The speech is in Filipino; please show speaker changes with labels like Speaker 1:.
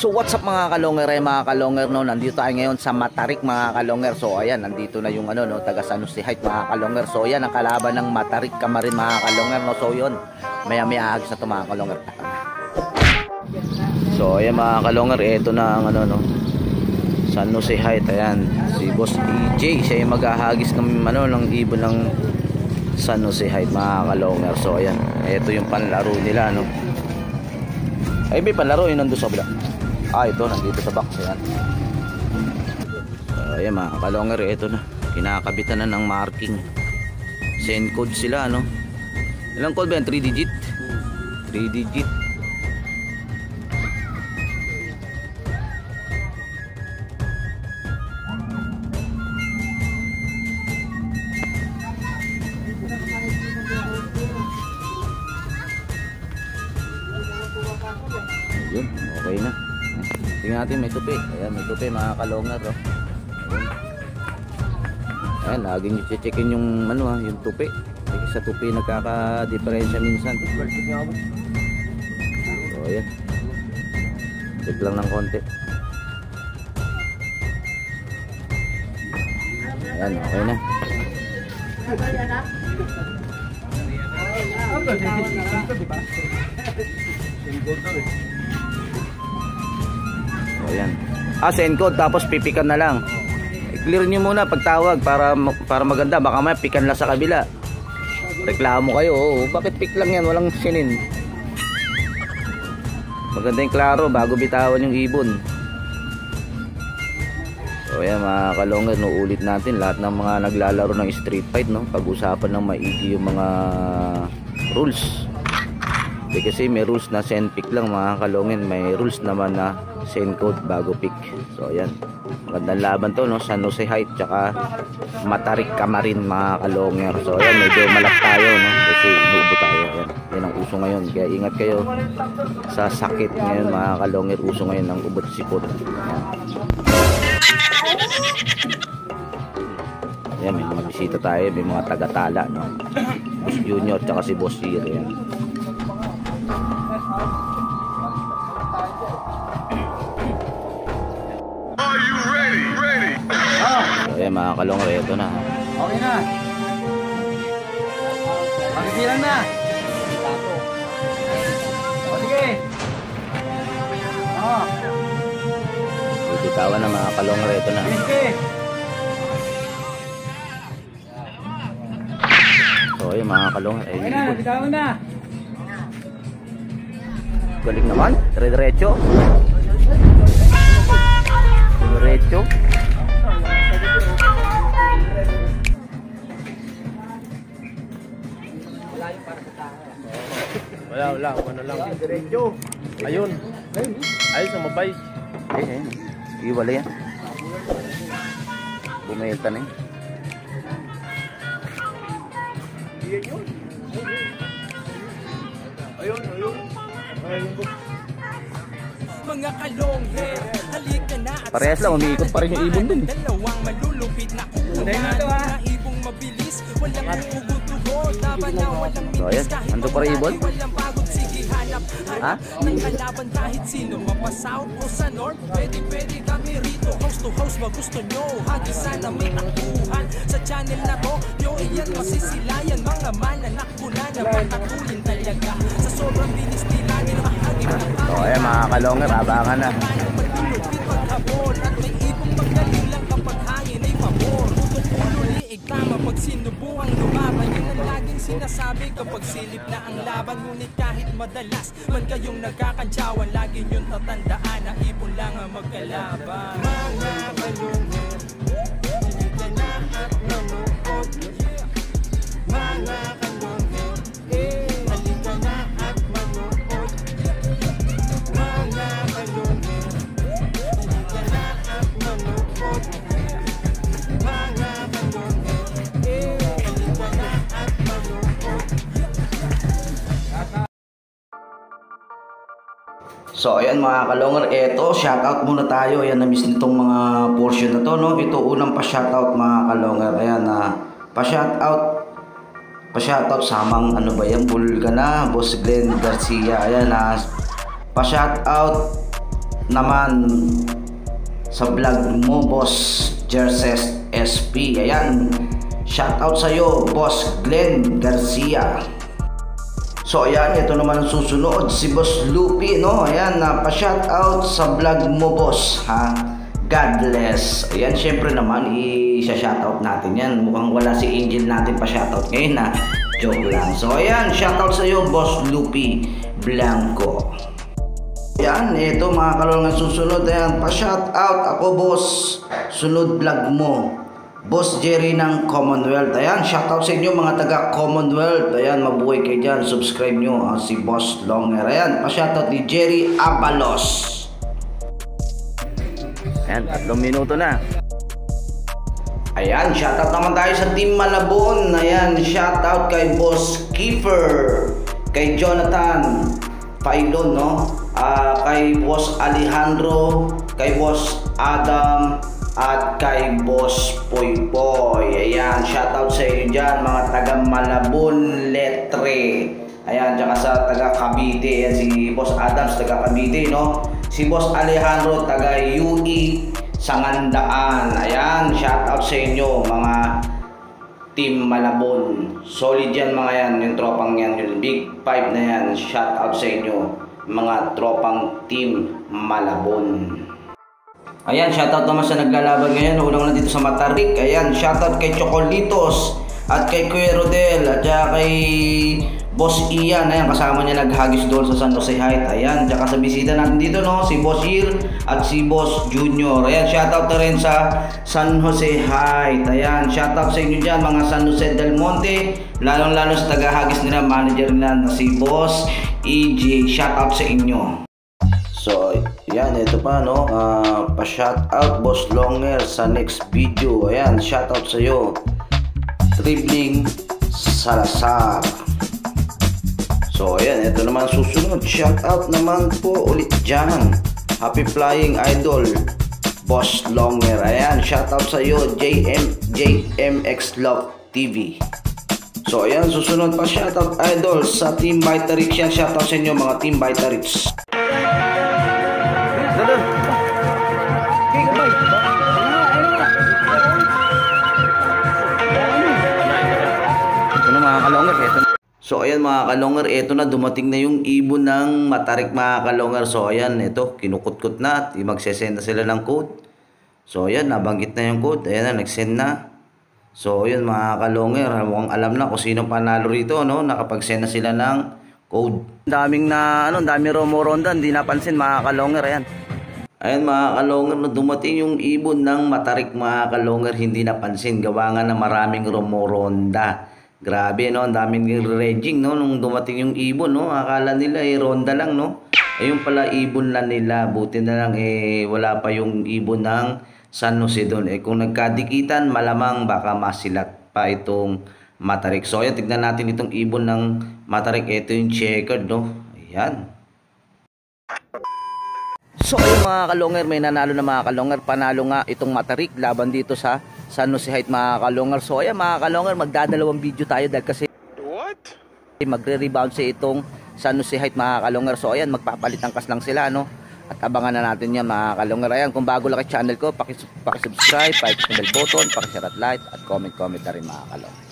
Speaker 1: So what's up mga kalonger, mga kalonger, no, nandito tayo ngayon sa Matarik mga kalonger. So ayan, nandito na yung ano, no, taga San Jose Heights mga kalonger. So ayan ang kalaban ng Matarik Kamarin mga kalonger, no. So yun, maya agis na to mga kalonger. So ayan mga kalonger, eto na ang ano, no, San Jose Heights. Ayan, si Boss DJ, siya yung maghahagis ng ano, ng ibon ng San Jose Heights mga kalonger. So ayan, eto yung panlaro nila, no. Ay, may panlaro yun nandun sa kabila. Ito, nandito sa box. Ayan. So, ayan mga kalonger, ito na. Kinakabitan na ng marking. Send code sila, no? Ilang code ba yan? 3 digit? 3 digit. Yun, okay na. Tingnan natin, may tupi. Ayan, may tupi mga kalonger, oh. Ayan, laging i-checkin yung ano, yung tupi. Kasi sa tupi nagkaka-diferensya minsan. So ayan, check lang ng konti. Ayan, okay na. Ayan. Send code tapos pipikan na lang. I-clear nyo muna pagtawag para maganda. Baka may pikan lang sa kabila. Reklamo kayo. Bakit pick lang yan? Walang sinin. Maganda yung klaro bago bitawan yung ibon. So ayan mga kalongger, no, ulit natin lahat ng mga naglalaro ng street fight, no. Pag-usapan ng maigi yung mga rules. Kasi may rules na send pick lang mga kalongin, may rules naman na send code bago pick. So ayan, magandang laban to, no, San Jose Heights tsaka Matarik Kamarin mga kalongger. So ayan, medyo malak tayo, no, kasi inuubo tayo. Ayan, yan ang uso ngayon, kaya ingat kayo sa sakit ngayon mga kalongger. Uso ngayon ng ubot sipot. Ayan, may mga bisita tayo, may mga taga-tala, no, Boss Junior tsaka si Boss Sir. Ayan.
Speaker 2: Are you ready? Ready?
Speaker 1: So ayan mga kalongger, ito na.
Speaker 3: Okay na. Magsilang na. O sige.
Speaker 1: Bitawan na mga kalongger, ito na.
Speaker 3: Sige.
Speaker 1: So ayan mga kalongger, ay
Speaker 3: Okay na, bitawan na.
Speaker 1: galing naman, diretso. Diretso.
Speaker 4: Wala, ano lang. Diretso. Ayun. Ayun sa mabay.
Speaker 1: Ayun, iwala yan. Bumenta na yun.
Speaker 4: Ayun.
Speaker 5: Mga kalonghe, halika na at
Speaker 1: Parehas lang, umiikot pa rin yung ibon dun.
Speaker 5: Dalawang malulupit na kunan na ibong mabilis. Walang tugutugo, laban na walang
Speaker 1: So ayan, ando pa rin ibon.
Speaker 5: walang pagod, sige hanap.
Speaker 1: Ha?
Speaker 5: Ng kalaban kahit sino, mapasouth o sa north. Pwede kami rito, house to house, magusto nyo. Hagi sana may takbuhan sa channel na to. Yo, iyan masisilayan, mga mananak ko na patatulin talaga. Sa sobrang bilis nila, nilahagi na.
Speaker 1: So ayan mga kalongger, abangan na.
Speaker 5: Malulupit paghabol at may ibong magaling lang kapag hangin ay pabor. Ulo liig tama pag sinubuang lumaban. Yun ang laging sinasabi kapag silip na ang laban. Ngunit kahit madalas man kayong nagkakantsawan, lagi nyo tatandaan na ibon lang ang magkalaban. Mga kalungin, halika na at manuot. Mga kalungin, halika na at manuot. Mga kalungin, halika na at manuot. Mga kalungin, halika na at manuot.
Speaker 1: So ayan mga kalongger, eto shoutout muna tayo. Ayan, na-miss nitong mga portion na to, no. Ito unang pa-shoutout mga kalongger. Ayan na pa-shoutout samang ano ba yan, Bulga na, Boss Glenn Garcia. Ayan na pa-shoutout naman sa vlog mo, Boss Jerses SP. Ayan, shoutout sa iyo, Boss Glenn Garcia. So ayan, ito naman ang susunod, si Boss Lupi, no? Ayan, pa-shoutout sa vlog mo, boss, ha? God bless. Ayan, syempre naman, i-shoutout natin yan. Mukhang wala si Angel natin pa-shoutout ngayon, ha? Joke lang. So ayan, shoutout sa iyo, Boss Lupi Blanco. Ayan, ito mga kalongan susunod. Ayan, pa-shoutout ako, boss. Sunod vlog mo, Boss Jerry ng Commonwealth. Ayan, shoutout sa inyo mga taga Commonwealth. Ayan, mabuhay kayo dyan. Subscribe nyo si Boss Longer. Ayan, pa-shoutout ni Jerry Abalos. Ayan, 3 minuto na. Ayan, shoutout naman tayo sa Team Malabon. Ayan, shoutout kay Boss Kiefer, kay Jonathan Pailon, no? Kay Boss Alejandro, kay Boss Adam, at kay Boss Poy Poy. Ayan, shoutout sa inyo dyan mga taga Malabon Letre. Ayan, tsaka sa taga Cavite. Ayan, si Boss Adams taga Cavite, no? Si Boss Alejandro taga UE Sangandaan. Ayan, shoutout sa inyo mga Team Malabon. Solid yan mga yan, yung tropang yan, yung Big 5 na yan. Shoutout sa inyo mga tropang Team Malabon. Ayan, shoutout naman sa naglalaban ngayon. Unang na dito sa Matarik. Ayan, shoutout kay Chocolitos at kay Kuya Rodel at saka kay Boss Ian. Ayan, kasama niya naghagis doon sa San Jose Heights. Ayan, tsaka sa bisita natin dito, no, si Boss Ir at si Boss Junior. Ayan, shoutout na rin sa San Jose Heights. Ayan, shoutout sa inyo dyan mga San Jose del Monte, lalong-lalo sa tagahagis nila, manager nila si Boss EJ. Shoutout sa inyo. So, yan, ito pa, no, pa-shoutout Boss Longer sa next video. Ayan, shoutout sa iyo, Tribling Salazar. So, ayan, ito naman susunod. Shoutout naman po ulit dyan, Happy Flying Idol Boss Longer. Ayan, shoutout sa iyo, JMX Love TV. So, ayan, susunod pa shoutout idol sa Team Vitarix. Yan, shoutout sa inyo mga Team Vitarix. So ayan mga kalongger, eto na, dumating na yung ibon ng Matarik mga kalongger. So ayan, ito, kinukutkot na at magsesend na sila ng code. So ayan, nabanggit na yung code. Ayan na, nagsend na. So ayan mga kalongger, mukhang alam na kung sino panalo rito, no? Nakapag-send na sila ng code. Daming romoronda, hindi napansin mga kalongger. Ayan. Ayan mga kalongger, no, dumating yung ibon ng Matarik mga kalongger, hindi napansin. Gawa nga na maraming romoronda. Grabe, no, ang daming raging, no, nung dumating yung ibon, no. Akala nila ronda lang, no. Ayun pala, ibon lang nila. Buti na lang wala pa yung ibon ng San Jose doon. Kung nagkadikitan, malamang baka masilat pa itong Matarik. So ayan, tignan natin itong ibon ng Matarik. Ito yung checkered, no. Ayan. So ayun mga kalongger, may nanalo na mga kalongger. Panalo nga itong Matarik laban dito sa San Jose Heights mga kalongger. So ayan mga kalongger, magdadalawang video tayo dahil kasi magre-rebound sa itong San Jose Heights mga kalongger. So ayan, magpapalit ang kas lang sila, no. At abangan na natin yan mga kalongger. Ayan, kung bago lang kay channel ko, paki-subscribe, paki-bell button, paki-share at like, at comment na rin mga kalongger.